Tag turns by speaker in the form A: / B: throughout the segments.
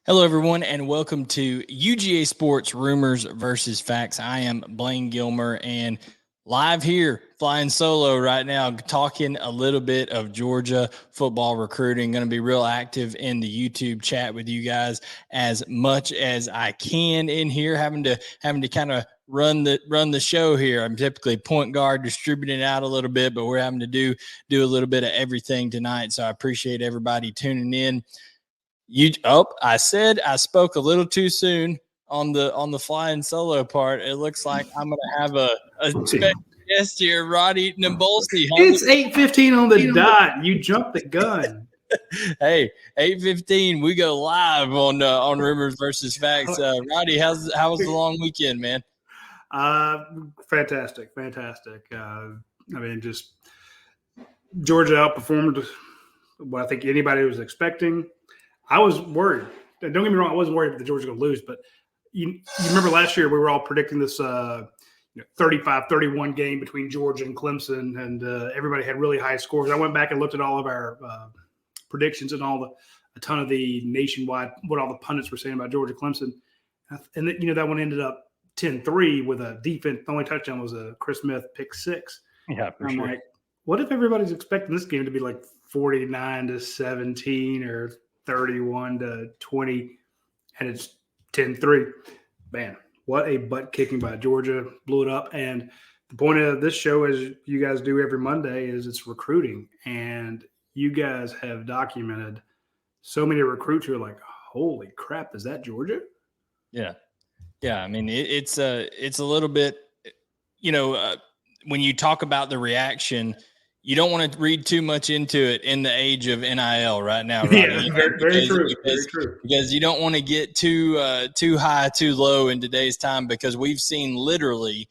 A: Hello, everyone, and welcome to UGA Sports Rumors versus Facts. I am Blaine Gilmer, and live here, flying solo right now, talking a little bit of Georgia football recruiting. Going to be real active in the YouTube chat with you guys as much as I can in here, having to kind of run the show here. I'm typically point guard, distributing out a little bit, but we're having to do a little bit of everything tonight. So I appreciate everybody tuning in. I said I spoke a little too soon on the flying solo part. It looks like I'm going to have a special guest here, Radi Nabulsi.
B: It's 8:15 on the dot. You jumped the gun.
A: Hey, 8:15. We go live on Rumors versus Facts. Radi, how was the long weekend, man?
B: Fantastic. Just Georgia outperformed what I think anybody was expecting. I was worried. Don't get me wrong. I wasn't worried that Georgia was going to lose, but you remember last year we were all predicting this 35-31 game between Georgia and Clemson, and everybody had really high scores. I went back and looked at all of our predictions and a ton of the nationwide, what all the pundits were saying about Georgia Clemson. And that one ended up 10-3 with a defense. The only touchdown was a Chris Smith pick six.
A: Yeah, for
B: I'm
A: sure.
B: like, what if everybody's expecting this game to be like 49-17 or 31-20, and it's 10-3. Man, what a butt kicking by Georgia. Blew it up. And the point of this show, as you guys do every Monday, is it's recruiting. And you guys have documented so many recruits who are like, holy crap, is that Georgia?
A: Yeah. I mean, it's a little bit, when you talk about the reaction, you don't want to read too much into it in the age of NIL right now, Radi.
B: Yeah, very true.
A: Because you don't want to get too high, too low in today's time, because we've seen literally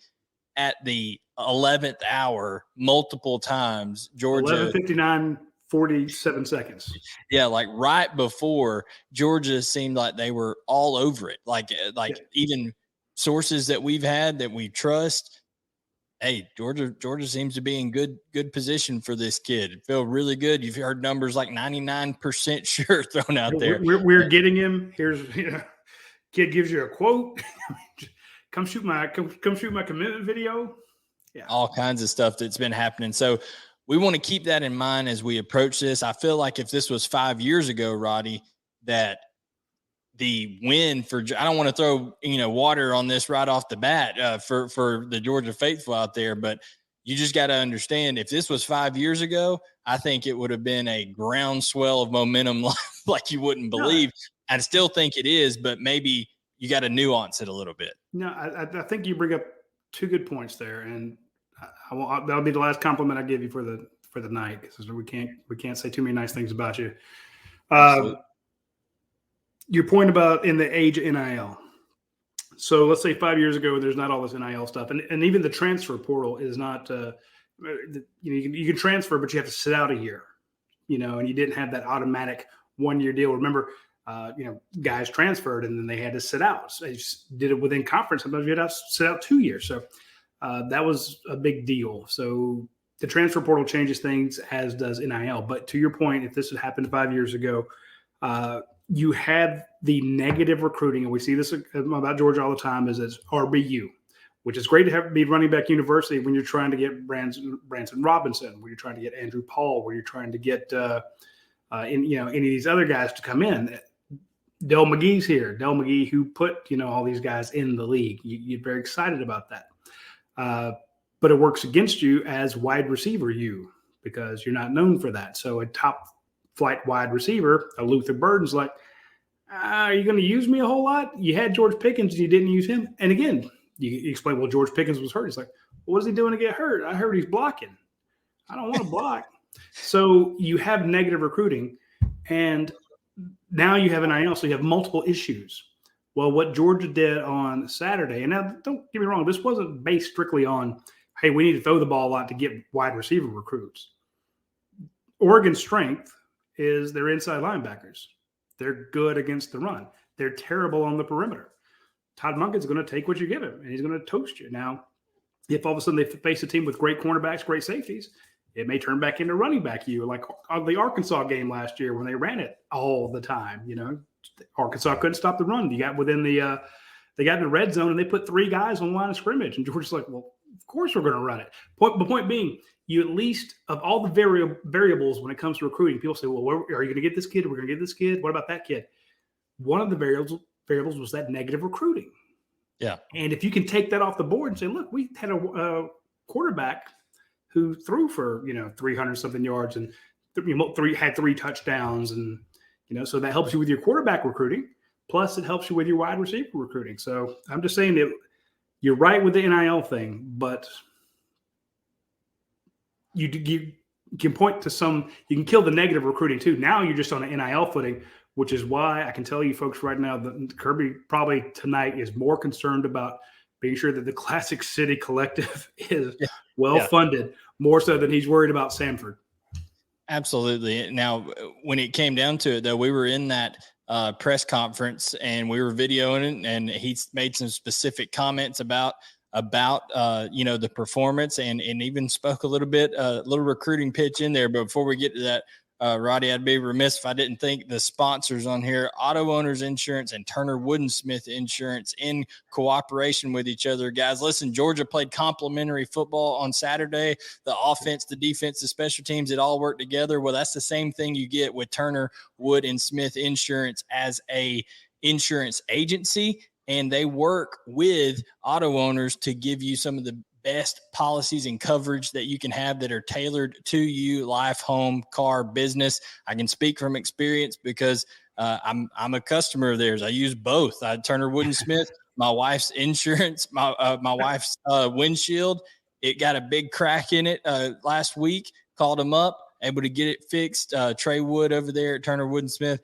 A: at the 11th hour multiple times Georgia
B: 11:59, 47 seconds.
A: Yeah, like right before, Georgia seemed like they were all over it. Even sources that we've had that we trust. Hey, Georgia seems to be in good position for this kid. Feel really good. You've heard numbers like 99% sure thrown out there.
B: We're getting him. Here's kid gives you a quote. come shoot my commitment video. Yeah,
A: all kinds of stuff that's been happening. So we want to keep that in mind as we approach this. I feel like if this was 5 years ago, Radi, that the win for, I don't want to throw, water on this right off the bat for the Georgia faithful out there, but you just got to understand, if this was 5 years ago, I think it would have been a groundswell of momentum like you wouldn't believe. No. I still think it is, but maybe you got to nuance it a little bit.
B: No, I think you bring up two good points there, and that'll be the last compliment I give you for the night, because we can't say too many nice things about you. Your point about in the age of NIL. So let's say 5 years ago, there's not all this NIL stuff. And even the transfer portal is not, you can transfer, but you have to sit out a year, and you didn't have that automatic 1 year deal. Remember, guys transferred and then they had to sit out. So they just did it within conference. Sometimes you had to sit out 2 years. So that was a big deal. So the transfer portal changes things, as does NIL. But to your point, if this had happened 5 years ago, you had the negative recruiting, and we see this about Georgia all the time, is it's RBU, which is great to be running back university when you're trying to get Branson Robinson, when you're trying to get Andrew Paul, when you're trying to get any of these other guys to come in. Del McGee's here. Del McGee, who put all these guys in the league. You're very excited about that, but it works against you as wide receiver because you're not known for that. So a top flight wide receiver, a Luther Burden's like, are you going to use me a whole lot? You had George Pickens and you didn't use him. And again, you explain, well, George Pickens was hurt. He's like, well, what is he doing to get hurt? I heard he's blocking. I don't want to block. So you have negative recruiting, and now you have an NIL, so you have multiple issues. Well, what Georgia did on Saturday, and now don't get me wrong, this wasn't based strictly on, hey, we need to throw the ball a lot to get wide receiver recruits. Oregon's strength is their inside linebackers. They're good against the run. They're terrible on the perimeter. Todd Monken's going to take what you give him, and he's going to toast you. Now, if all of a sudden they face a team with great cornerbacks, great safeties, it may turn back into running back like on the Arkansas game last year when they ran it all the time, Arkansas couldn't stop the run. You got within the they got in the red zone and they put 3 guys on the line of scrimmage. And Georgia's like, well, of course we're going to run it. The point being, you at least, of all the variables when it comes to recruiting, people say, well, are you going to get this kid? Are we going to get this kid? What about that kid? One of the variables was that negative recruiting.
A: Yeah.
B: And if you can take that off the board and say, look, we had a quarterback who threw for, 300 something yards and had 3 touchdowns. And, so that helps you with your quarterback recruiting. Plus it helps you with your wide receiver recruiting. So I'm just saying that you're right with the NIL thing, but you can point to you can kill the negative recruiting too. Now you're just on an NIL footing, which is why I can tell you folks right now that Kirby probably tonight is more concerned about being sure that the Classic City Collective is well-funded, more so than he's worried about Sanford.
A: Absolutely. Now, when it came down to it, though, we were in that press conference and we were videoing it, and he made some specific comments about the performance and even spoke a little recruiting pitch in there. But before we get to that, Radi, I'd be remiss if I didn't thank the sponsors on here, Auto Owners Insurance and Turner Woodensmith Insurance, in cooperation with each other. Guys, listen, Georgia played complimentary football on Saturday. The offense, the defense, the special teams, it all worked together. Well, that's the same thing you get with Turner Wood and Smith Insurance as a insurance agency. And they work with auto owners to give you some of the best policies and coverage that you can have that are tailored to you, life, home, car, business. I can speak from experience because I'm a customer of theirs. I use both. Turner Wood and Smith, my wife's insurance, my wife's windshield. It got a big crack in it last week. Called them up, able to get it fixed. Trey Wood over there at Turner Wood and Smith.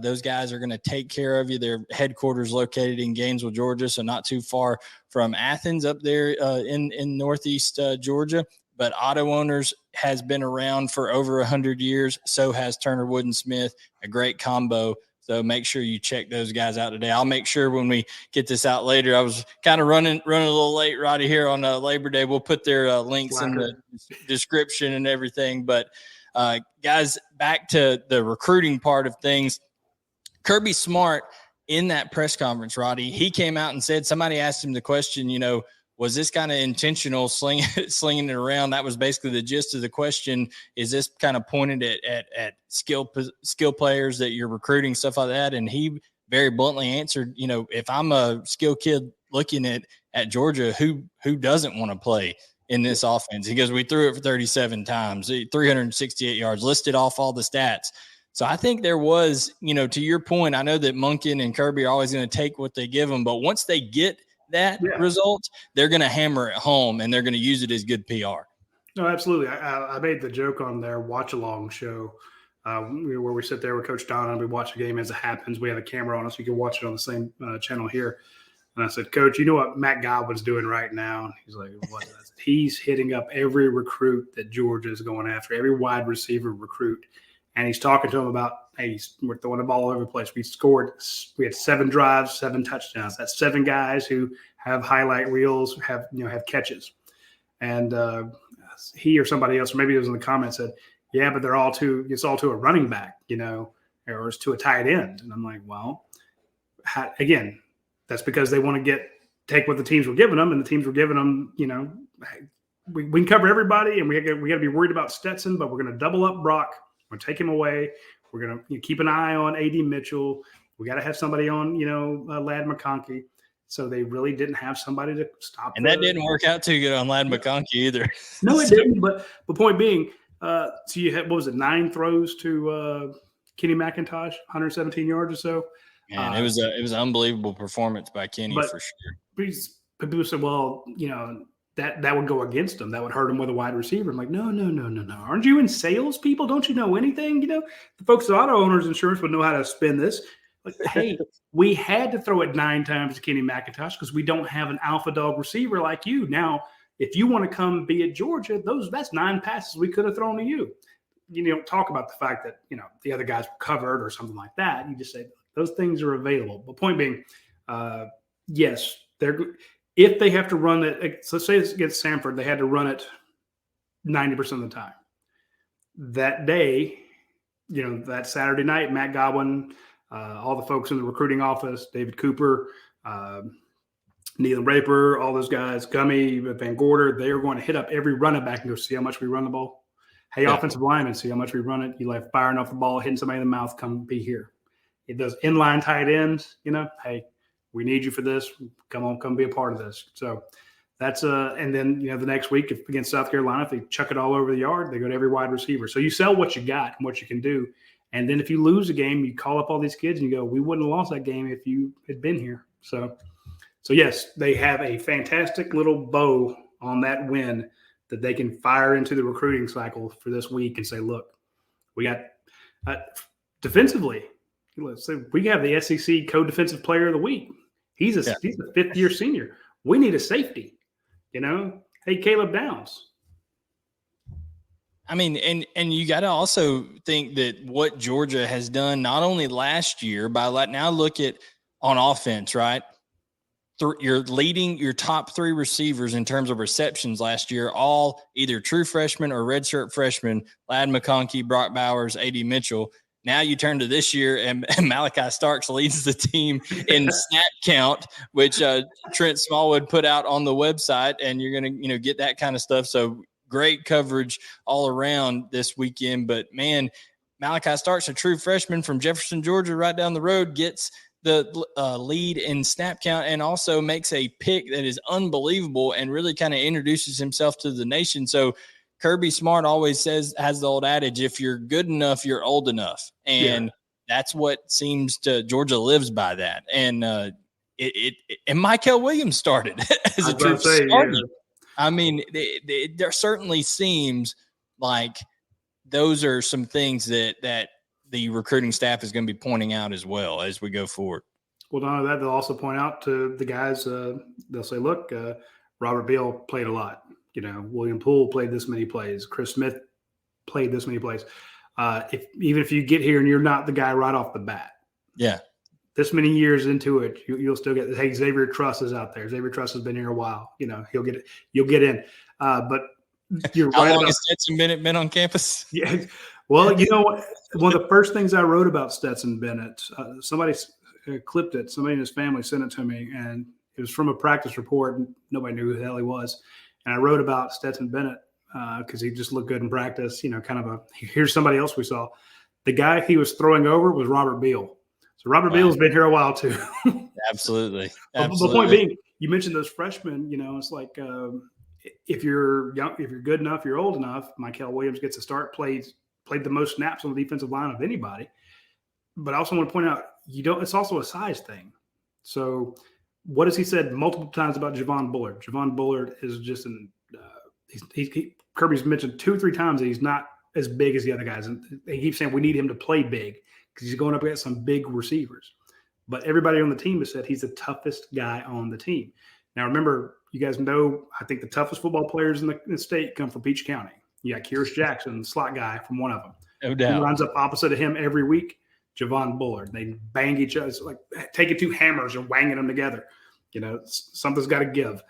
A: Those guys are going to take care of you. Their headquarters located in Gainesville, Georgia, so not too far from Athens up there in Northeast Georgia. But Auto Owners has been around for over 100 years. So has Turner Wood and Smith, a great combo. So make sure you check those guys out today. I'll make sure when we get this out later. I was kind of running a little late, Roddy, here on Labor Day. We'll put their links in the description and everything. But guys, back to the recruiting part of things. Kirby Smart, in that press conference, Roddy, he came out and said, somebody asked him the question, was this kind of intentional slinging it around? That was basically the gist of the question. Is this kind of pointed at skill players that you're recruiting, stuff like that? And he very bluntly answered, if I'm a skill kid looking at Georgia, who doesn't want to play in this offense? He goes, we threw it for 37 times, 368 yards, listed off all the stats. So I think there was, to your point, I know that Monken and Kirby are always going to take what they give them, but once they get that result, they're going to hammer it home and they're going to use it as good PR.
B: No, absolutely. I made the joke on their watch-along show where we sit there with Coach Don and we watch the game as it happens. We have a camera on us. You can watch it on the same channel here. And I said, Coach, you know what Matt Godwin's doing right now? And he's like, what? He's hitting up every recruit that Georgia is going after, every wide receiver recruit. And he's talking to him about, hey, we're throwing the ball all over the place. We had 7 drives, 7 touchdowns. That's 7 guys who have highlight reels, have catches. And he or somebody else, or maybe it was in the comments, said, yeah, but it's all to a running back, or it's to a tight end. And I'm like, well, again, that's because they want to take what the teams were giving them, and the teams were giving them, we can cover everybody, and we got to be worried about Stetson, but we're going to double up Brock. We're going to take him away. We're going to keep an eye on A.D. Mitchell. We got to have somebody on, Ladd McConkey. So they really didn't have somebody to stop.
A: And that didn't work out too good on Ladd McConkey either.
B: No, it didn't. But the point being, so you had, 9 throws to Kenny McIntosh, 117 yards or so.
A: Man, it was an unbelievable performance by Kenny for sure.
B: People said, well, that would go against them. That would hurt them with a wide receiver. I'm like, no. Aren't you in sales, people? Don't you know anything? The folks at Auto Owners Insurance would know how to spin this. Like, hey, we had to throw it 9 times to Kenny McIntosh because we don't have an alpha dog receiver like you. Now, if you want to come be at Georgia, that's 9 passes we could have thrown to you. You don't talk about the fact that, the other guys were covered or something like that. You just say those things are available. But point being, yes, if they have to run it, so let's say it's against Sanford, they had to run it 90% of the time. That day, that Saturday night, Matt Godwin all the folks in the recruiting office, David Cooper, Neelan Raper, all those guys, Gummy, Van Gorder, they are going to hit up every running back and go see how much we run the ball. Hey, offensive linemen, see how much we run it. You like firing off the ball, hitting somebody in the mouth, come be here. It does inline tight ends, hey, we need you for this. Come on, come be a part of this. So that's and then, the next week if against South Carolina, if they chuck it all over the yard, they go to every wide receiver. So you sell what you got and what you can do. And then if you lose a game, you call up all these kids and you go, we wouldn't have lost that game if you had been here. So yes, they have a fantastic little bow on that win that they can fire into the recruiting cycle for this week and say, look, we got defensively, let's say we have the SEC co-defensive player of the week. He's a fifth-year senior. We need a safety, Hey, Caleb Downs.
A: I mean, and you got to also think that what Georgia has done not only last year by now look at on offense, right? You're leading your top 3 receivers in terms of receptions last year, all either true freshmen or redshirt freshmen, Ladd McConkey, Brock Bowers, A.D. Mitchell. Now you turn to this year and Malachi Starks leads the team in snap count, which Trent Smallwood put out on the website, and you're going to, get that kind of stuff. So great coverage all around this weekend. But, man, Malachi Starks, a true freshman from Jefferson, Georgia, right down the road, gets the lead in snap count and also makes a pick that is unbelievable and really kind of introduces himself to the nation. So Kirby Smart always has the old adage, if you're good enough, you're old enough. And that's what seems to Georgia lives by that. And and Mykel Williams started as a true starter. I mean, there certainly seems like those are some things that the recruiting staff is going to be pointing out as well as we go forward.
B: Well, none of that, they'll also point out to the guys, they'll say, look, Robert Beal played a lot. William Poole played this many plays. Chris Smith played this many plays. Even if you get here and you're not the guy right off the bat. Yeah. This many years into it, you'll still get, hey, Xavier Truss is out there. Xavier Truss has been here a while. He'll get it. You'll get in. But you're
A: How
B: right.
A: How long has Stetson Bennett been on campus?
B: Yeah. Well, you know what? One of the first things I wrote about Stetson Bennett, somebody clipped it. Somebody in his family sent it to me, and it was from a practice report, and nobody knew who the hell he was. And I wrote about Stetson Bennett because he just looked good in practice, kind of here's somebody else we saw. The guy he was throwing over was Robert Beal. So Robert Beal's been here a while too.
A: Absolutely.
B: The point being, you mentioned those freshmen, it's like if you're young, if you're good enough, you're old enough. Mykel Williams gets a start, played the most snaps on the defensive line of anybody. But I also want to point out, it's also a size thing. So what has he said multiple times about Javon Bullard? Javon Bullard is just Kirby's mentioned 2 or 3 times that he's not as big as the other guys. And they keep saying we need him to play big because he's going up against some big receivers. But everybody on the team has said he's the toughest guy on the team. Now, remember, you guys know, I think the toughest football players in the state come from Peach County. You got Kyrus Jackson, the slot guy, from one of them.
A: No doubt.
B: Who lines up opposite of him every week? Javon Bullard. They bang each other. It's like taking 2 hammers and wanging them together. Something's got to give.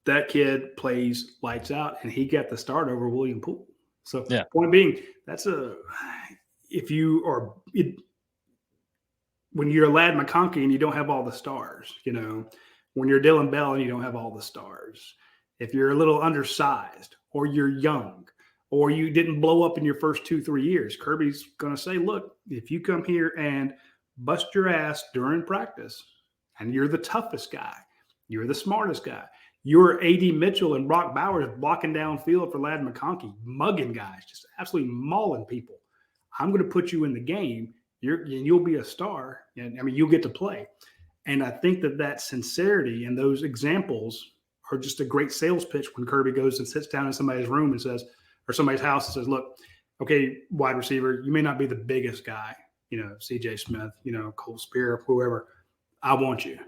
B: That kid plays lights out, and he got the start over William Poole. So, point being, when you're a Ladd McConkey and you don't have all the stars, when you're Dylan Bell and you don't have all the stars, if you're a little undersized or you're young or you didn't blow up in your first 2-3 years, Kirby's going to say, look, if you come here and bust your ass during practice and you're the toughest guy, you're the smartest guy, you're A.D. Mitchell and Brock Bowers blocking downfield for Ladd McConkey, mugging guys, just absolutely mauling people. I'm going to put you in the game. You'll be a star, and you'll get to play. And I think that sincerity and those examples are just a great sales pitch when Kirby goes and sits down in somebody's room and says, or somebody's house and says, look, okay, wide receiver, you may not be the biggest guy, C.J. Smith, Cole Spear, whoever. I want you,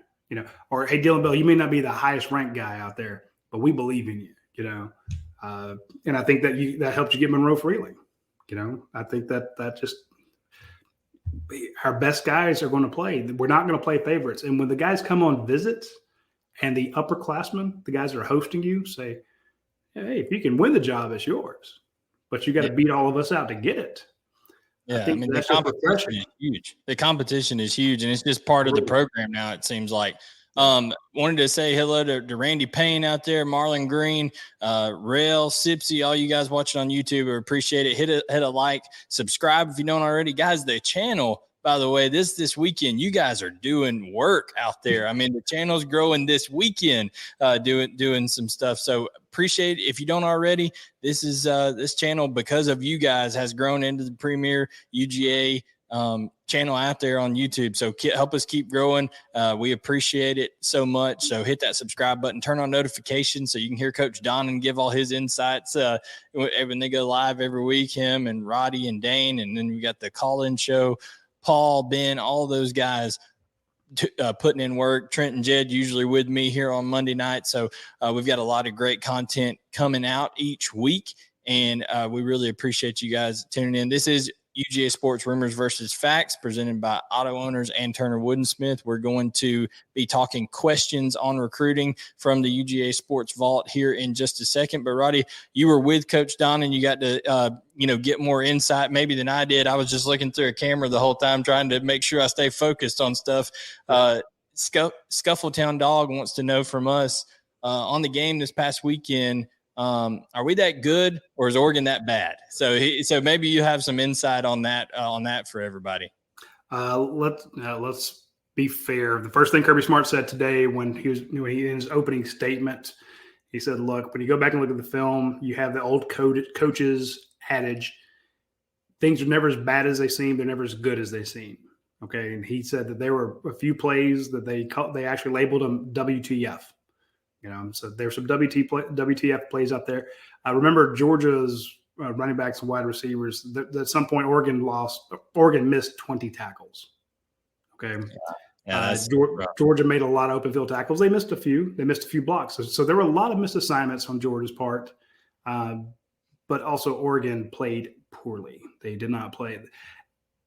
B: or hey, Dylan Bell, you may not be the highest ranked guy out there, but we believe in you, and I think that helps you get Monroe Freely. I think that just our best guys are going to play. We're not going to play favorites. And when the guys come on visits and the upperclassmen, the guys that are hosting you, say, hey, if you can win the job, it's yours. But you got to beat all of us out to get it.
A: Yeah,
B: I think
A: the
B: that's just
A: competition
B: refreshing.
A: is huge. The competition is huge, and it's just part of the program now, it seems like. Wanted to say hello to Randy Payne out there, Marlon Green, Rail, Sipsy, all you guys watching on YouTube. I appreciate it. Hit a like, subscribe if you don't already. Guys, the channel, by the way, this weekend, you guys are doing work out there. The channel's growing this weekend, doing some stuff. So appreciate it. If you don't already, this channel, because of you guys, has grown into the premier UGA channel out there on YouTube. So help us keep growing. We appreciate it so much. So hit that subscribe button, turn on notifications so you can hear Coach Don and give all his insights when they go live every week, him and Radi and Dane. And then we got the call-in show, Paul, Ben, all those guys putting in work. Trent and Jed usually with me here on Monday night. So we've got a lot of great content coming out each week. And we really appreciate you guys tuning in. This is UGA Sports Rumors versus Facts, presented by Auto Owners and Turner Woodensmith. We're going to be talking questions on recruiting from the UGA Sports Vault here in just a second. But Radi, you were with Coach Don, and you got to get more insight maybe than I did. I was just looking through a camera the whole time, trying to make sure I stay focused on stuff. Scuffletown Dog wants to know from us on the game this past weekend. Are we that good, or is Oregon that bad? So maybe you have some insight on that for everybody.
B: Let's be fair. The first thing Kirby Smart said today when he in his opening statement, he said, "Look, when you go back and look at the film, you have the old coach's adage: things are never as bad as they seem; they're never as good as they seem." Okay, and he said that there were a few plays that they actually labeled them WTF. So there's some WTF plays up there. I remember Georgia's running backs and wide receivers. At some point, Oregon missed 20 tackles. Okay. Georgia made a lot of open field tackles. They missed a few. They missed a few blocks. So there were a lot of missed assignments on Georgia's part. But also Oregon played poorly. They did not play.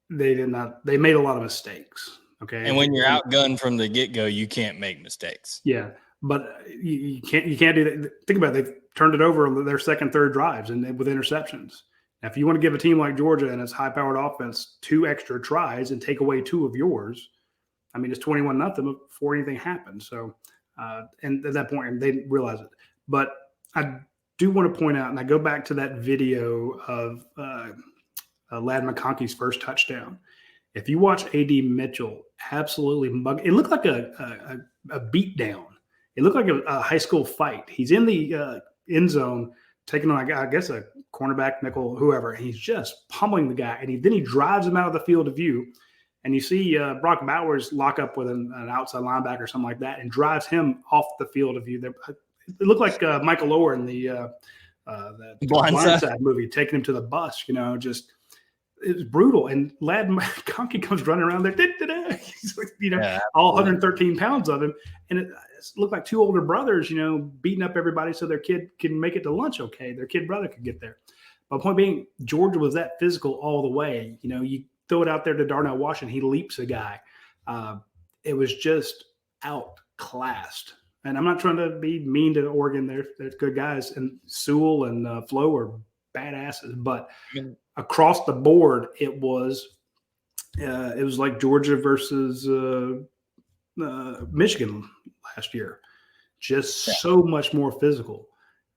B: They made a lot of mistakes. Okay.
A: And when you're outgunned from the get-go, you can't make mistakes.
B: Yeah. But you can't do that. Think about it. They've turned it over on their second, third drives and with interceptions. Now, if you want to give a team like Georgia and its high-powered offense 2 extra tries and take away 2 of yours, it's 21-0 before anything happened. So, and at that point, they didn't realize it. But I do want to point out, and I go back to that video of Ladd McConkey's first touchdown. If you watch A.D. Mitchell, absolutely it looked like a beatdown. It looked like a high school fight. He's in the end zone, taking on, I guess, a cornerback, nickel, whoever. And he's just pummeling the guy. And then he drives him out of the field of view. And you see Brock Bowers lock up with an outside linebacker or something like that and drives him off the field of view. It looked like Michael Oher in the Blindside movie, taking him to the bus, it was brutal. And Ladd McConkey comes running around there, he's all 113 pounds of him. And it looked like 2 older brothers, beating up everybody so their kid can make it to lunch okay. Their kid brother could get there. My point being, Georgia was that physical all the way. You throw it out there to Darnell Washington, he leaps a guy. It was just outclassed. And I'm not trying to be mean to Oregon. They're good guys. And Sewell and Flo are badasses. But across the board, it was like Georgia versus Michigan last year. Just so much more physical.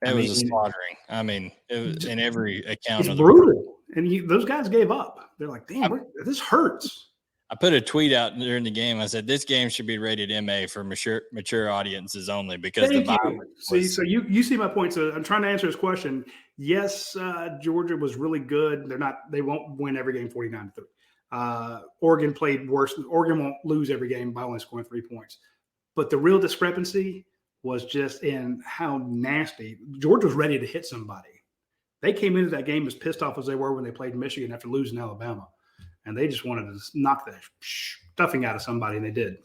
A: It was a slaughtering. It was in every account.
B: It's brutal. And those guys gave up. They're like, damn, this hurts.
A: I put a tweet out during the game. I said, this game should be rated MA for mature audiences only because the violence.
B: So you see my point. So I'm trying to answer his question. Yes, Georgia was really good. They won't win every game 49-3. Oregon played worse. Oregon won't lose every game by only scoring 3 points. But the real discrepancy was just in how nasty. Georgia was ready to hit somebody. They came into that game as pissed off as they were when they played Michigan after losing Alabama. And they just wanted to knock the stuffing out of somebody, and they did.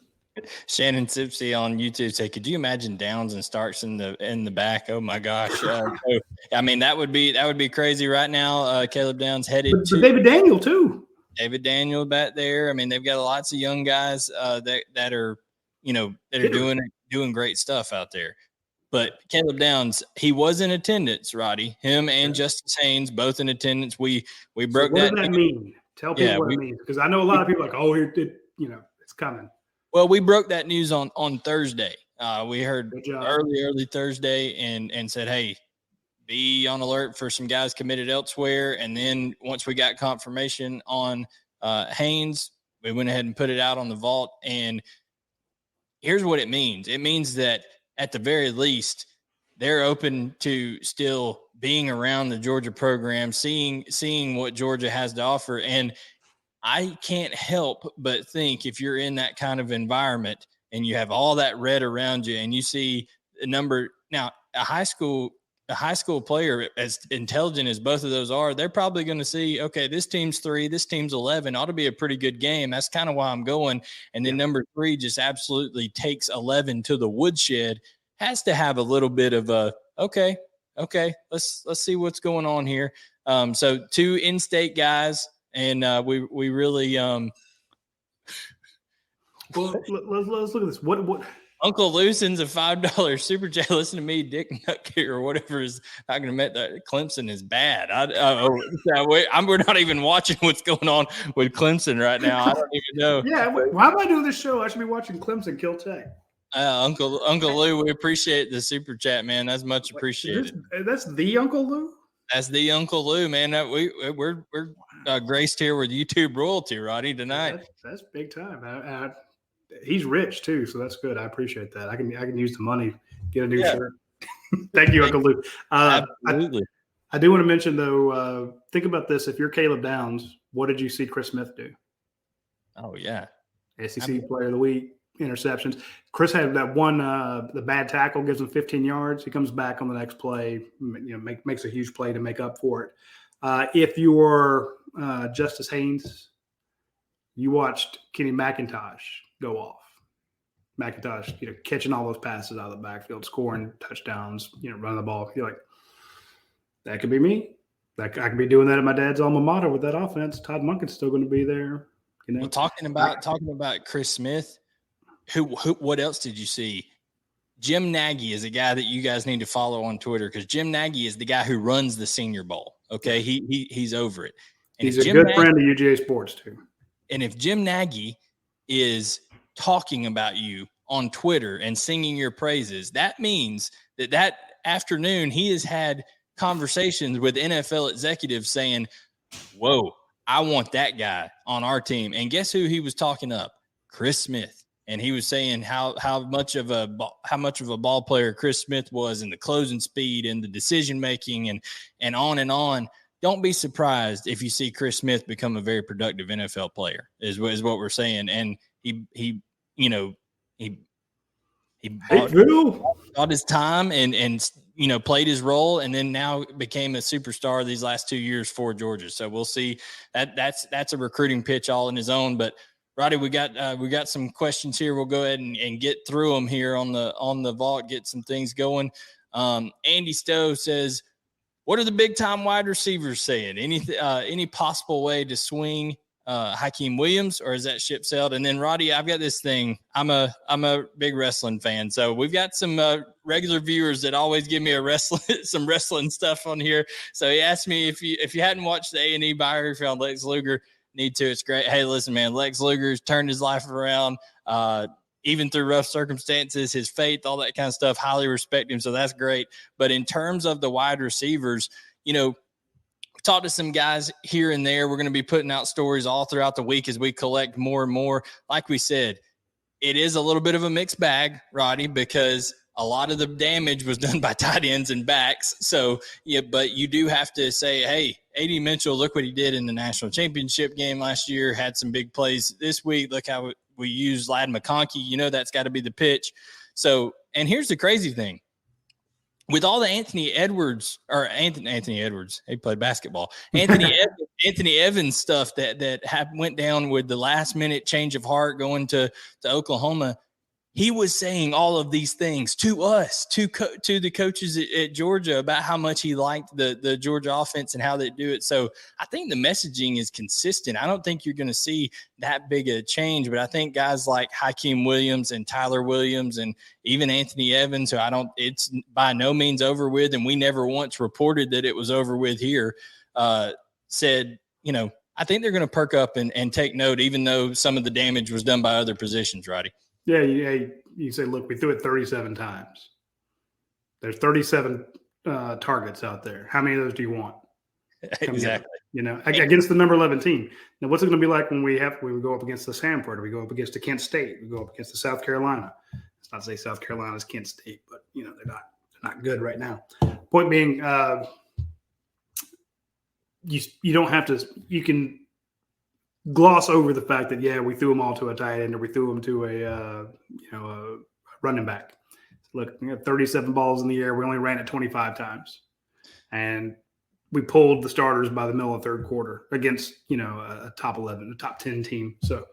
A: Shannon Sipsy on YouTube said, "Could you imagine Downs and Starks in the back? Oh my gosh! That would be crazy right now. Caleb Downs headed to
B: David Daniel too.
A: David Daniel back there. They've got lots of young guys that are doing great stuff out there. But Caleb Downs, he was in attendance, Roddy. Him and Justice Haynes both in attendance. We broke that.
B: What does that mean? Tell people what it means, because I know a lot of people are like, oh, it's coming.
A: Well, we broke that news on Thursday. We heard early Thursday and said, hey, be on alert for some guys committed elsewhere. And then once we got confirmation on Haynes, we went ahead and put it out on the vault. And here's what it means. It means that at the very least, they're open to still being around the Georgia program, seeing what Georgia has to offer. And I can't help but think, if you're in that kind of environment and you have all that red around you and you see a number, now a high school player, as intelligent as both of those are, they're probably going to see, okay, this team's 3, this team's 11, ought to be a pretty good game. That's kind of why I'm going. And then number 3 just absolutely takes 11 to the woodshed. Has to have a little bit of a, okay, let's see what's going on here. So 2 in-state guys, and we really
B: well, let's look at this. What
A: Uncle Lou sends a $5 super chat. Listen to me, Dick Nutkick or whatever is not going to admit that Clemson is bad. We're not even watching what's going on with Clemson right now. I don't even know.
B: Yeah, why am I doing this show? I should be watching Clemson kill Tech.
A: Uncle Lou, we appreciate the super chat, man. That's much appreciated.
B: That's the Uncle Lou?
A: That's the Uncle Lou, man. We're graced here with YouTube royalty, Roddy, tonight.
B: That's big time. He's rich too, so that's good. I appreciate that. I can use the money, get a new shirt. Thank you, Uncle Lou.
A: Absolutely.
B: I do want to mention though, think about this. If you're Caleb Downs, what did you see Chris Smith do?
A: Oh yeah,
B: SEC Player of the Week, interceptions. Chris had that one, the bad tackle gives him 15 yards. He comes back on the next play, makes a huge play to make up for it. If you're Justice Haynes, you watched Kenny McIntosh go off. McIntosh, catching all those passes out of the backfield, scoring touchdowns, running the ball. You're like, that could be me. I could be doing that at my dad's alma mater with that offense. Todd Monken's still going to be there.
A: Well, talking about Chris Smith, what else did you see? Jim Nagy is a guy that you guys need to follow on Twitter, because Jim Nagy is the guy who runs the Senior Bowl. Okay, he's over it. And
B: he's a good friend of UGA Sports too. And
A: if Jim Nagy is talking about you on Twitter and singing your praises, that means that afternoon he has had conversations with NFL executives saying, whoa, I want that guy on our team. And guess who he was talking up? Chris Smith. And he was saying how much of a ball player Chris Smith was, and the closing speed and the decision making and on and on. Don't be surprised if you see Chris Smith become a very productive NFL player, is what we're saying. And he bought his time and played his role, and then now became a superstar these last 2 years for Georgia. So we'll see. That's a recruiting pitch all in his own. But Roddy, we got some questions here. We'll go ahead and get through them here on the vault, get some things going. Andy Stowe says, what are the big time wide receivers saying? Any possible way to swing Hakeem Williams, or is that ship sailed? And then Roddy, I've got this thing. I'm a big wrestling fan, so we've got some regular viewers that always give me some wrestling stuff on here. So he asked me if you hadn't watched the A&E biography on Lex Luger, need to. It's great. Hey, listen, man, Lex Luger's turned his life around. Even through rough circumstances, his faith, all that kind of stuff, highly respect him. So that's great. But in terms of the wide receivers, talked to some guys here and there. We're going to be putting out stories all throughout the week as we collect more and more. Like we said, it is a little bit of a mixed bag, Roddy, because a lot of the damage was done by tight ends and backs. So, yeah, but you do have to say, hey, A.D. Mitchell, look what he did in the national championship game last year, had some big plays this week. Look how we use Ladd McConkey. That's got to be the pitch. So, and here's the crazy thing. With all the Anthony Edwards, he played basketball. Anthony Evans stuff that went down with the last minute change of heart going to Oklahoma. He was saying all of these things to us, to the coaches at Georgia, about how much he liked the Georgia offense and how they do it. So I think the messaging is consistent. I don't think you're going to see that big a change, but I think guys like Hakeem Williams and Tyler Williams and even Anthony Evans, who it's by no means over with, and we never once reported that it was over with here, said, I think they're going to perk up and take note, even though some of the damage was done by other positions, Roddy.
B: Yeah, you say, look, we threw it 37 times. There's 37 targets out there. How many of those do you want?
A: Exactly.
B: Against the number 11 team. Now, what's it going to be like when we go up against the Samford, we go up against the Kent State, we go up against the South Carolina? It's not to say South Carolina's Kent State, but they're not good right now. Point being, you don't have to. You can gloss over the fact that we threw them all to a tight end or we threw them to a running back. Look, we had 37 balls in the air. We only ran it 25 times, and we pulled the starters by the middle of the third quarter against a top 11, a top 10 team. So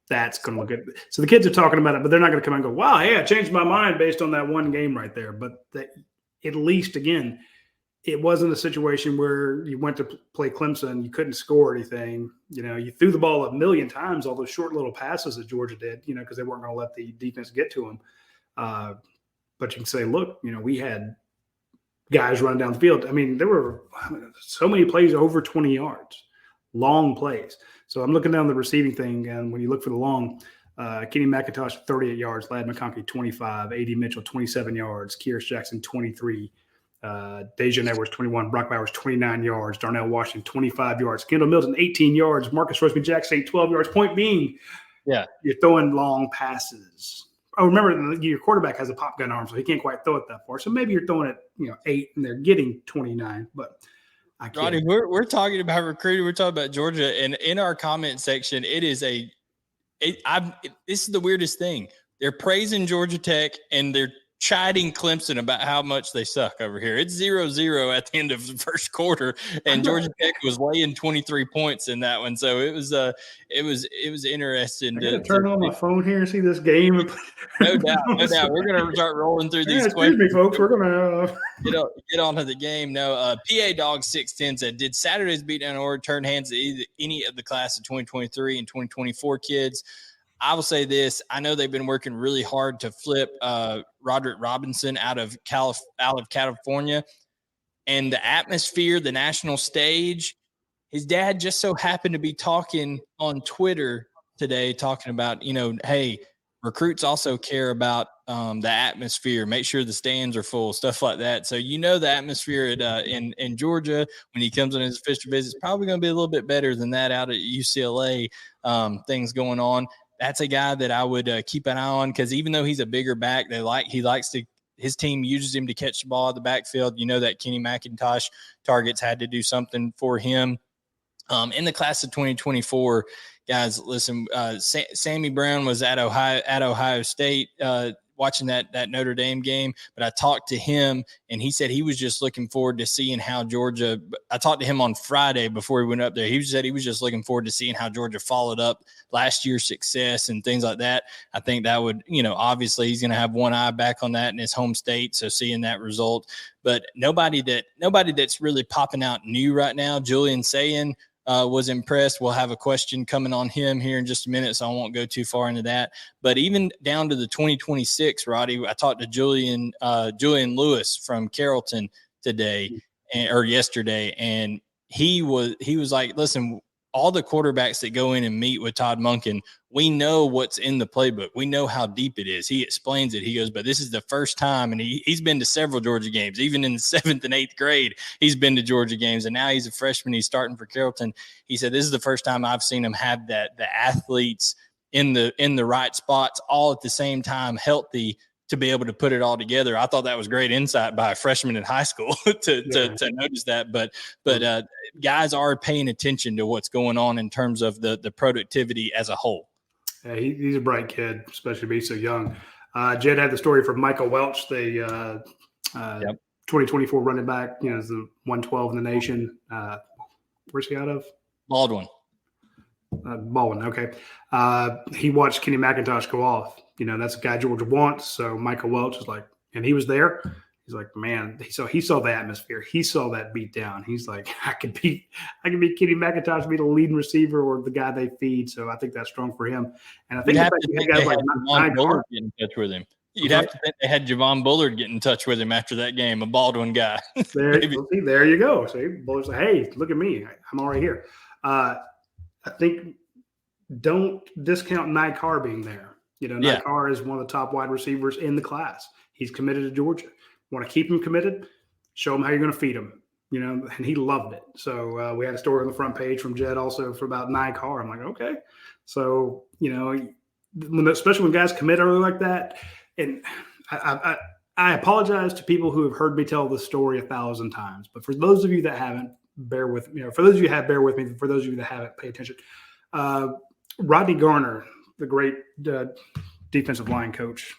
B: that's going to look good. So the kids are talking about it, but they're not going to come and go, wow, hey, I changed my mind based on that one game right there. But at least, again, it wasn't a situation where you went to play Clemson, you couldn't score anything. You threw the ball a million times, all those short little passes that Georgia did, because they weren't going to let the defense get to them. But you can say, look, we had guys running down the field. I mean, there were so many plays over 20 yards, long plays. So I'm looking down the receiving thing, and when you look for the long, Kenny McIntosh, 38 yards, Ladd McConkey, 25, A.D. Mitchell, 27 yards, Kyrus Jackson, 23, Dejan Edwards, 21, Brock Bowers, 29 yards, Darnell Washington, 25 yards, Kendall Milton, 18 yards, Marcus Roseby-Jackson, 12 yards. Point being, you're throwing long passes. Oh, remember, your quarterback has a pop gun arm, so he can't quite throw it that far. So maybe you're throwing it, 8, and they're getting 29. But I can't.
A: Roddy, we're talking about recruiting. We're talking about Georgia, and in our comment section, this is the weirdest thing. They're praising Georgia Tech, and they're chiding Clemson about how much they suck over here. It's 0-0 at the end of the first quarter, and Georgia Tech was laying 23 points in that one. So it was interesting.
B: I gotta turn on my phone here and see this game.
A: No doubt. We're gonna start rolling through these.
B: Excuse me, folks. We're gonna
A: get on to the game. No, PA Dogs 610 said, did Saturday's beatdown order turn hands to any of the class of 2023 and 2024 kids? I will say this. I know they've been working really hard to flip Roderick Robinson out of California, and the atmosphere, the national stage. His dad just so happened to be talking on Twitter today, talking about, hey, recruits also care about the atmosphere. Make sure the stands are full, stuff like that. So the atmosphere in Georgia when he comes on his official visit is probably going to be a little bit better than that out at UCLA. Things going on. That's a guy that I would keep an eye on, because even though he's a bigger back, his team uses him to catch the ball out of the backfield. That Kenny McIntosh targets had to do something for him. In the class of 2024, guys, listen, Sammy Brown was at Ohio State watching that Notre Dame game, but I talked to him, and he said he was just looking forward to seeing how Georgia – I talked to him on Friday before he went up there. He said he was just looking forward to seeing how Georgia followed up last year's success and things like that. I think that would – obviously he's going to have one eye back on that in his home state, so seeing that result. But nobody that's really popping out new right now. Julian Sayin was impressed. We'll have a question coming on him here in just a minute, so I won't go too far into that. But even down to the 2026, Roddy, I talked to Julian Lewis from Carrollton yesterday, and he was like, listen, all the quarterbacks that go in and meet with Todd Monken, we know what's in the playbook. We know how deep it is. He explains it. He goes, but this is the first time, and he's been to several Georgia games. Even in the 7th and 8th grade, he's been to Georgia games, and now he's a freshman. He's starting for Carrollton. He said, this is the first time I've seen him have the athletes in the right spots all at the same time, healthy, to be able to put it all together. I thought that was great insight by a freshman in high school to notice that. But guys are paying attention to what's going on in terms of the productivity as a whole.
B: Yeah, he's a bright kid, especially to be so young. Jed had the story from Michael Welch, the 2024 running back, is the 112 in the nation. Where's he out of?
A: Baldwin.
B: Okay. He watched Kenny McIntosh go off. That's a guy Georgia wants. So Michael Welch is like, and he was there. He's like, man, so he saw the atmosphere. He saw that beat down. He's like, I could be Kenny McIntosh, be the leading receiver or the guy they feed. So I think that's strong for him. And I think
A: guys like Javon Bullard get in touch with him. You'd have to think they had Javon Bullard get in touch with him after that game, a Baldwin guy.
B: There you go. See, Bullard's like, hey, look at me. I'm already here. I think don't discount Nikar being there. Nikar is one of the top wide receivers in the class. He's committed to Georgia. Want to keep him committed? Show him how you're going to feed him. And he loved it. So we had a story on the front page from Jed also for about Nikar. I'm like, okay. So, especially when guys commit early like that. And I apologize to people who have heard me tell this story 1,000 times. But for those of you that haven't, bear with me. For those of you who have, bear with me. For those of you that haven't, pay attention. Rodney Garner, the great defensive line coach,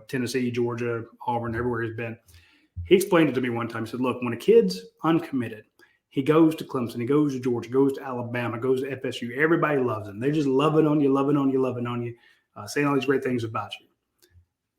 B: Tennessee, Georgia, Auburn, everywhere he's been. He explained it to me one time. He said, look, when a kid's uncommitted, he goes to Clemson, he goes to Georgia, goes to Alabama, goes to FSU. Everybody loves him. They're just loving on you, saying all these great things about you.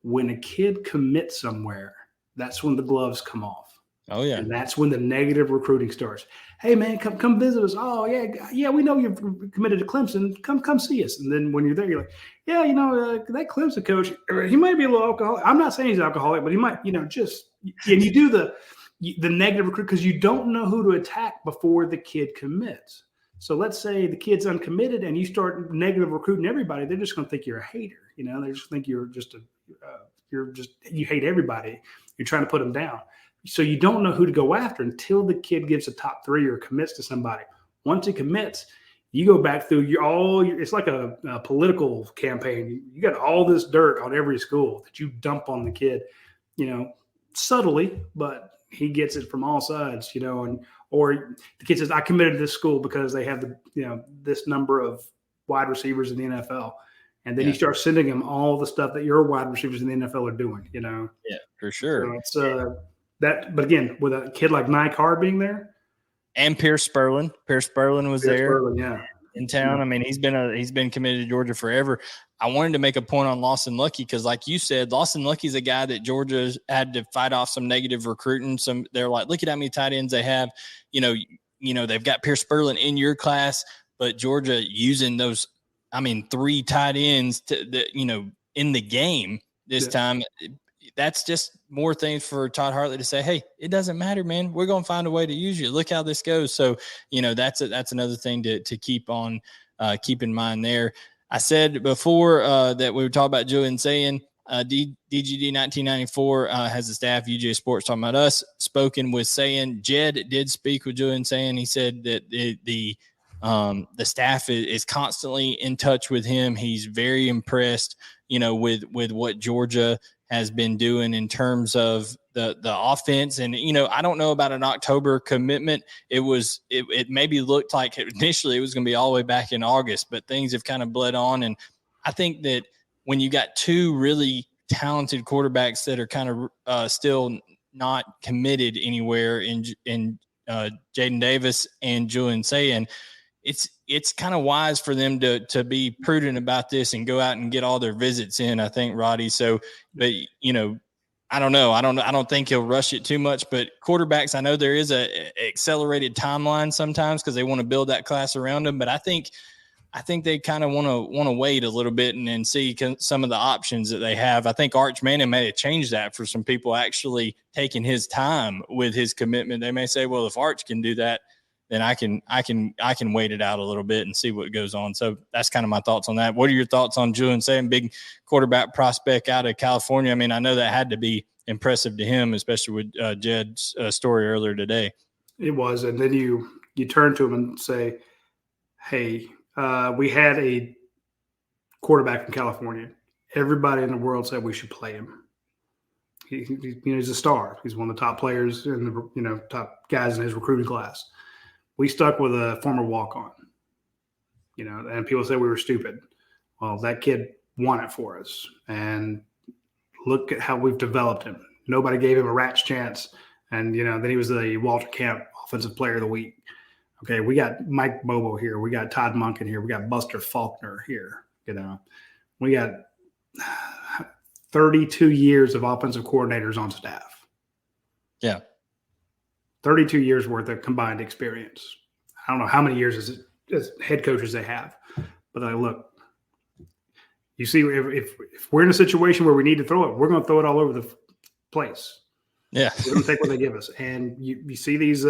B: When a kid commits somewhere, that's when the gloves come off.
A: Oh, yeah.
B: And that's when the negative recruiting starts. Hey, man, come visit us. Oh, yeah, we know you're committed to Clemson. Come see us. And then when you're there, you're like, yeah, that Clemson coach, he might be a little alcoholic. I'm not saying he's alcoholic, but he might, just – and you do the negative recruit because you don't know who to attack before the kid commits. So let's say the kid's uncommitted and you start negative recruiting everybody. They're just going to think you're a hater. They just think you're just you hate everybody. You're trying to put them down. So you don't know who to go after until the kid gives a top 3 or commits to somebody. Once he commits, you go back through it's like a political campaign. You got all this dirt on every school that you dump on the kid, subtly, but he gets it from all sides, or the kid says, I committed to this school because they have this number of wide receivers in the NFL. And then you start sending them all the stuff that your wide receivers in the NFL are doing,
A: Yeah, for sure.
B: So it's but again, with a kid like Nikar being there.
A: And Pierce Spurlin. Pierce Spurlin was there in town.
B: Yeah.
A: I mean, he's been committed to Georgia forever. I wanted to make a point on Lawson Lucky because, like you said, Lawson Lucky's a guy that Georgia had to fight off some negative recruiting. They're like, look at how many tight ends they have. They've got Pierce Spurlin in your class, but Georgia using those, 3 tight ends in the game this time. That's just more things for Todd Hartley to say, hey, it doesn't matter, man. We're going to find a way to use you. Look how this goes. So, that's another thing to keep in mind there. I said before that we were talking about Julian Sayin. DGD 1994 has a staff, UGA Sports, talking about us, spoken with Sayin. Jed did speak with Julian Sayin. He said that the staff is constantly in touch with him. He's very impressed, with what Georgia has been doing in terms of the offense. And, I don't know about an October commitment. It maybe looked like initially it was going to be all the way back in August, but things have kind of bled on. And I think that when you got 2 really talented quarterbacks that are kind of still not committed anywhere in Jaden Davis and Julian Sayin, it's kind of wise for them to be prudent about this and go out and get all their visits in, I think, Roddy. So, but, I don't know. I don't think he'll rush it too much, but quarterbacks, I know there is a accelerated timeline sometimes because they want to build that class around them. But I think they kind of want to wait a little bit and see some of the options that they have. I think Arch Manning may have changed that for some people actually taking his time with his commitment. They may say, well, if Arch can do that, then I can wait it out a little bit and see what goes on. So that's kind of my thoughts on that. What are your thoughts on Julian Sayin, big quarterback prospect out of California? I mean, I know that had to be impressive to him, especially with Jed's story earlier today.
B: It was. And then you turn to him and say, hey, we had a quarterback from California. Everybody in the world said we should play him. He's a star. He's one of the top players and the top guys in his recruiting class. We stuck with a former walk-on, and people say we were stupid. Well, that kid won it for us, and look at how we've developed him. Nobody gave him a rat's chance, and then he was the Walter Camp Offensive Player of the Week. Okay, we got Mike Bobo here. We got Todd Monken here. We got Buster Faulkner here. We got 32 years of offensive coordinators on staff.
A: Yeah.
B: 32 years worth of combined experience. I don't know how many years as head coaches they have, but look, you see, if we're in a situation where we need to throw it, we're going to throw it all over the place.
A: Yeah.
B: We're going to take what they give us. And you see these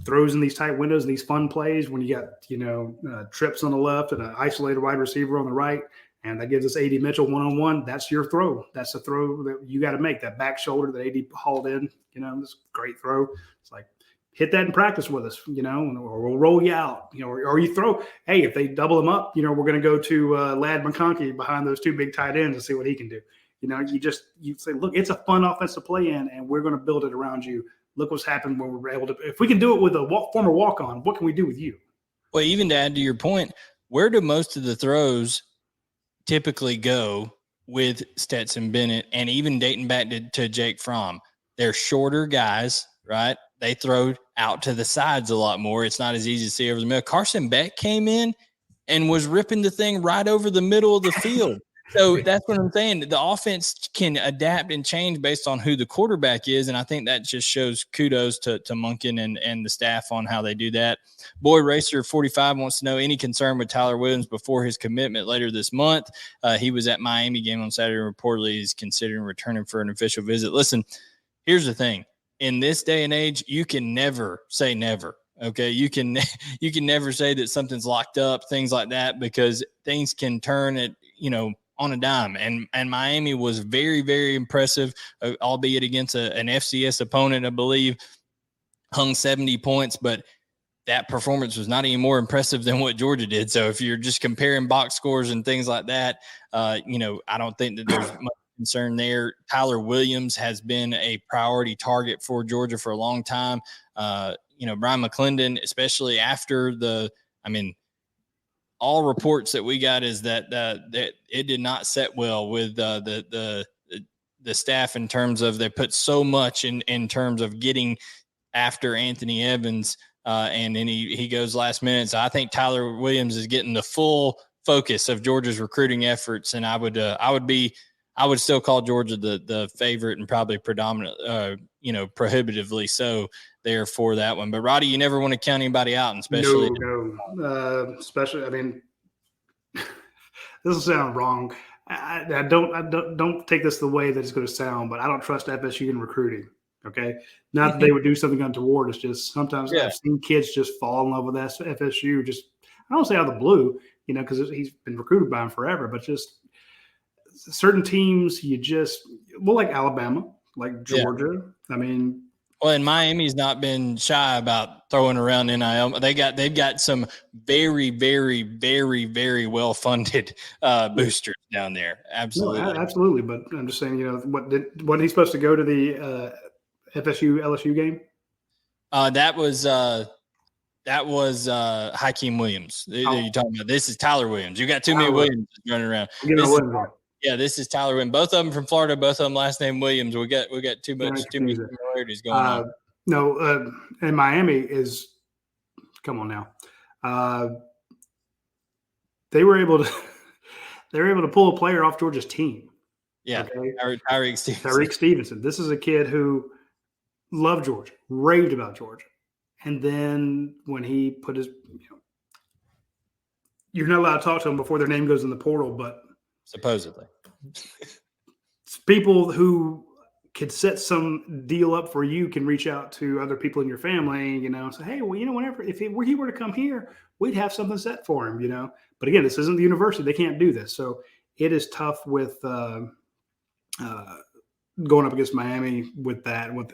B: throws in these tight windows and these fun plays when you got, trips on the left and an isolated wide receiver on the right. And that gives us A.D. Mitchell one-on-one. That's your throw. That's the throw that you got to make, that back shoulder that A.D. hauled in, this great throw. It's like, hit that in practice with us, or we'll roll you out, or you throw, hey, if they double him up, we're going to go to Lad McConkey behind those two big tight ends and see what he can do. You say, look, it's a fun offensive play in, and we're going to build it around you. Look what's happened when we're able to. If we can do it with a former walk-on, what can we do with you?
A: Well, even to add to your point, where do most of the throws typically go with Stetson Bennett and even dating back to Jake Fromm? They're shorter guys, right? They throw out to the sides a lot more. It's not as easy to see over the middle. Carson Beck came in and was ripping the thing right over the middle of the field. So that's what I'm saying. The offense can adapt and change based on who the quarterback is, and I think that just shows kudos to Monken and the staff on how they do that. Boy Racer 45 wants to know any concern with Tyler Williams before his commitment later this month. He was at Miami game on Saturday and reportedly is considering returning for an official visit. Listen, here's the thing. In this day and age, you can never say never. Okay, you can never say that something's locked up, things like that, because things can turn at on a dime. And Miami was very, very impressive, albeit against an FCS opponent, I believe, hung 70 points, but that performance was not any more impressive than what Georgia did. So if you're just comparing box scores and things like that, I don't think that there's much concern there. Tyler Williams has been a priority target for Georgia for a long time. Brian McClendon, especially after all reports that we got is that it did not set well with the staff in terms of they put so much in terms of getting after Anthony Evans, and then he goes last minute. So I think Tyler Williams is getting the full focus of Georgia's recruiting efforts, and I would still call Georgia the favorite and probably predominant, prohibitively so there for that one. But Radi, you never want to count anybody out, and especially
B: especially. I mean, this will sound wrong. I don't take this the way that it's going to sound, but I don't trust FSU in recruiting. Okay, not that they would do something untoward. It's just sometimes I've seen kids just fall in love with FSU. Just I don't say out of the blue, because he's been recruited by him forever, but just certain teams like Alabama, like Georgia. Yeah. I mean.
A: Well, and Miami's not been shy about throwing around NIL. They've got some very, very, very, very well funded boosters down there. Absolutely,
B: no, absolutely. But I'm just saying, what he's supposed to go to the FSU LSU game?
A: That was Hakeem Williams. You're talking about. This is Tyler Williams. You got too many Williams running around. This is Tyler Williams. Both of them from Florida. Both of them last name Williams. We got too many similarities going on.
B: No, and Miami is. Come on now. They were able to pull a player off Georgia's team.
A: Yeah, okay? Tyreek
B: Stevenson. This is a kid who loved Georgia, raved about Georgia, and then when he put his, you're not allowed to talk to them before their name goes in the portal, but supposedly. People who could set some deal up for you can reach out to other people in your family, say, hey, well, whenever if he were to come here, we'd have something set for him, But again, this isn't the university; they can't do this, so it is tough with going up against Miami with that. With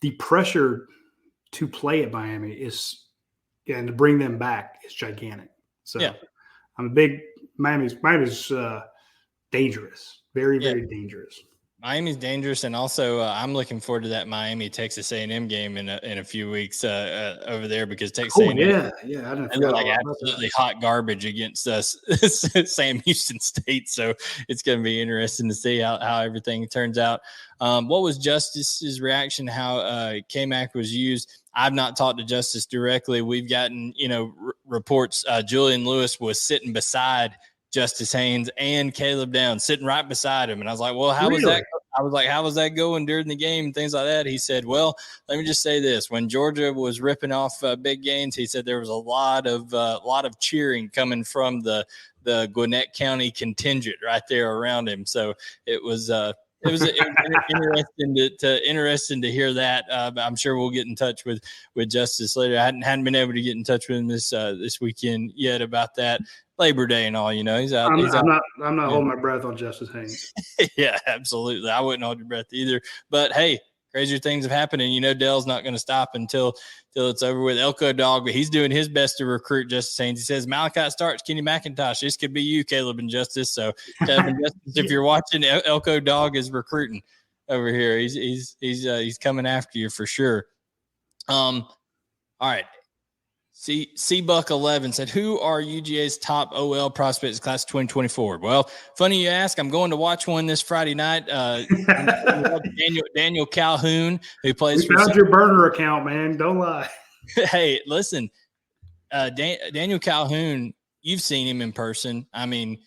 B: the pressure to play at Miami and to bring them back is gigantic. So yeah. I'm a big Miami's dangerous, very, very dangerous.
A: Miami's dangerous, and also I'm looking forward to that Miami Texas A&M game in a few weeks over there because Texas A&M,
B: I
A: they're like absolutely hot garbage against us, Sam Houston State. So it's going to be interesting to see how everything turns out. What was Justice's reaction? How K-Mac was used? I've not talked to Justice directly. We've gotten reports. Julian Lewis was sitting beside Justice Haynes and Caleb Downs, sitting right beside him. And I was like, well, how was that? I was like, how was that going during the game and things like that? He said, well, let me just say this. When Georgia was ripping off big gains, he said there was a lot of cheering coming from the Gwinnett County contingent right there around him. So it was it was interesting to hear that. I'm sure we'll get in touch with Justice later. I hadn't been able to get in touch with him this weekend yet about that Labor Day and all. He's out.
B: I'm not
A: Yeah.
B: holding my breath on Justice Haynes.
A: Yeah, absolutely. I wouldn't hold your breath either. But hey, crazier things have happened, and Dell's not going to stop until it's over with. Elko Dog, but he's doing his best to recruit Justice Haynes. He says Malachi Starks, Kenny McIntosh. This could be you, Caleb and Justice. So, Caleb and Justice, if you're watching, Elko Dog is recruiting over here. He's coming after you for sure. All right. C Buck 11 said, "Who are UGA's top OL prospects class of 2024?" Well, funny you ask. I'm going to watch one this Friday night. Daniel Calhoun, who plays
B: for found your burner account, man. Don't lie.
A: Hey, listen, Daniel Calhoun. You've seen him in person. I mean,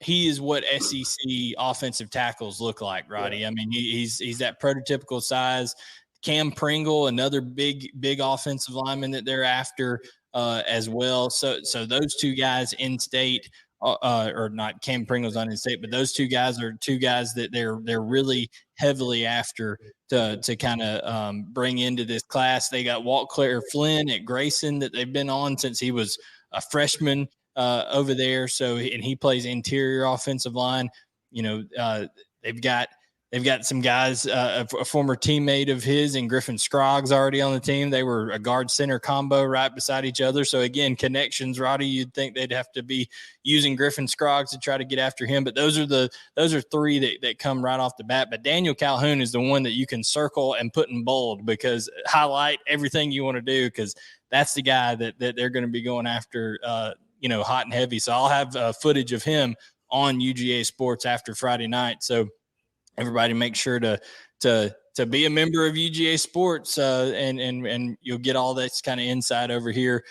A: he is what SEC offensive tackles look like, Radi. Yeah. I mean, he's that prototypical size. Cam Pringle, another big offensive lineman that they're after as well. So those two guys in state, or not, Cam Pringle's not in state, but those two guys are two guys that they're really heavily after to kind of bring into this class. They got Walt Claire Flynn at Grayson that they've been on since he was a freshman over there. So, and he plays interior offensive line. They've got some guys, a former teammate of his and Griffin Scroggs already on the team. They were a guard center combo right beside each other. So again, connections, Radi, you'd think they'd have to be using Griffin Scroggs to try to get after him. But those are three that come right off the bat. But Daniel Calhoun is the one that you can circle and put in bold, because highlight everything you want to do, because that's the guy that they're going to be going after, hot and heavy. So I'll have footage of him on UGA Sports after Friday night. So everybody make sure to be a member of UGA Sports, and you'll get all this kind of insight over here.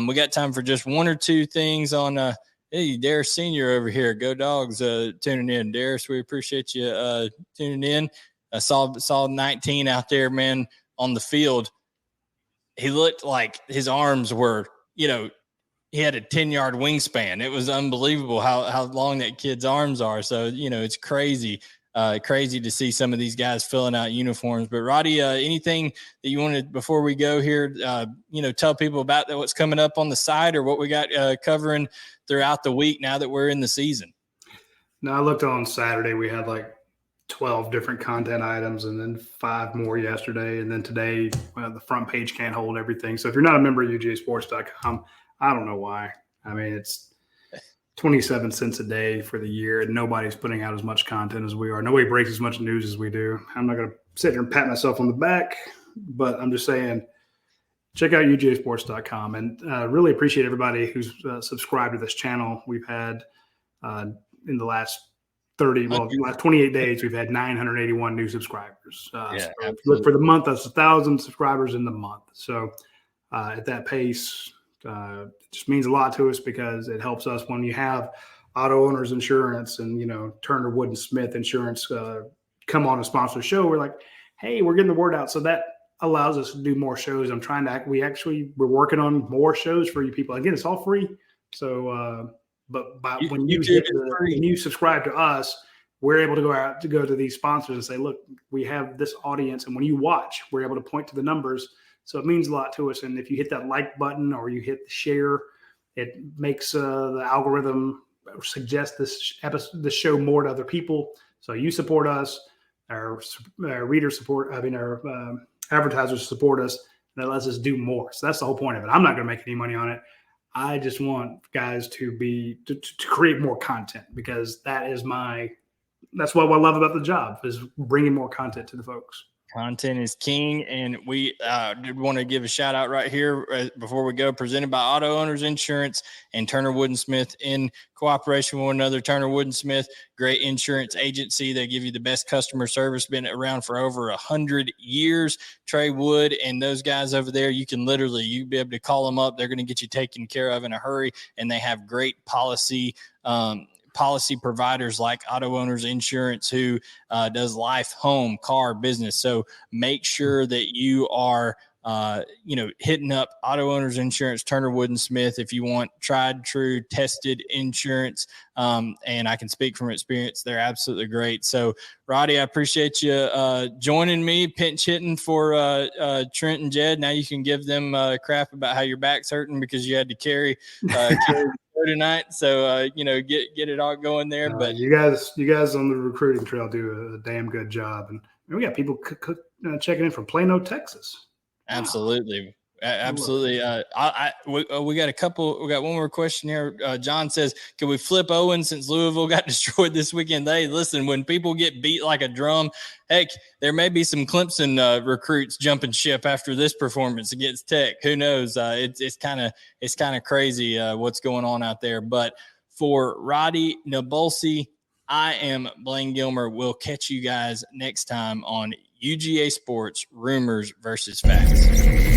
A: We got time for just one or two things on hey, Darius Senior over here. Go Dogs, tuning in. Darius, we appreciate you tuning in. I saw 19 out there, man, on the field. He looked like his arms were, he had a 10-yard wingspan. It was unbelievable how long that kid's arms are. So, it's crazy. Crazy to see some of these guys filling out uniforms. But Radi, anything that you wanted before we go here, tell people about what's coming up on the site, or what we got covering throughout the week now that we're in the season?
B: No, I looked on Saturday. We had like 12 different content items, and then 5 more yesterday. And then today, the front page can't hold everything. So if you're not a member of UGAsports.com, I don't know why. I mean, it's 27 cents a day for the year, and nobody's putting out as much content as we are. Nobody breaks as much news as we do. I'm not going to sit here and pat myself on the back, but I'm just saying, check out UGAsports.com, and really appreciate everybody who's subscribed to this channel. We've had in the last 28 days, we've had 981 new subscribers. So look for the month, that's 1,000 subscribers in the month. So at that pace, it just means a lot to us, because it helps us when you have Auto Owners Insurance and Turner Wood and Smith Insurance come on a sponsor show. We're like, hey, we're getting the word out, so that allows us to do more shows. We're working on more shows for you people. Again, it's all free. So, when you subscribe to us, we're able to go to these sponsors and say, look, we have this audience, and when you watch, we're able to point to the numbers. So it means a lot to us. And if you hit that like button or you hit the share, it makes the algorithm suggest this show more to other people. So you support us, our readers support, our advertisers support us, and that lets us do more. So that's the whole point of it. I'm not going to make any money on it. I just want guys to create more content, because that's what I love about the job, is bringing more content to the folks.
A: Content is king, and we did want to give a shout out right here before we go. Presented by Auto Owners Insurance and Turner Wood and Smith in cooperation with one another. Turner Wood and Smith, great insurance agency. They give you the best customer service. Been around for over 100 years. Trey Wood and those guys over there, you'll be able to call them up. They're going to get you taken care of in a hurry, and they have great policy providers like Auto Owners Insurance, who does life, home, car, business. So make sure that you are hitting up Auto Owners Insurance, Turner Wood and Smith, if you want tried, true, tested insurance. And I can speak from experience. They're absolutely great. So, Radi, I appreciate you joining me, pinch hitting for Trent and Jed. Now you can give them crap about how your back's hurting because you had to carry tonight. So, get it all going there. But
B: you guys on the recruiting trail do a damn good job. And we got people checking in from Plano, Texas.
A: Absolutely. Absolutely. We got we got one more question here. John says, can we flip Owen since Louisville got destroyed this weekend? Hey, listen, when people get beat like a drum, heck, there may be some Clemson recruits jumping ship after this performance against Tech. Who knows? It's kind of crazy what's going on out there. But for Radi Nabulsi, I am Blaine Gilmer. We'll catch you guys next time on UGA Sports Rumors versus Facts.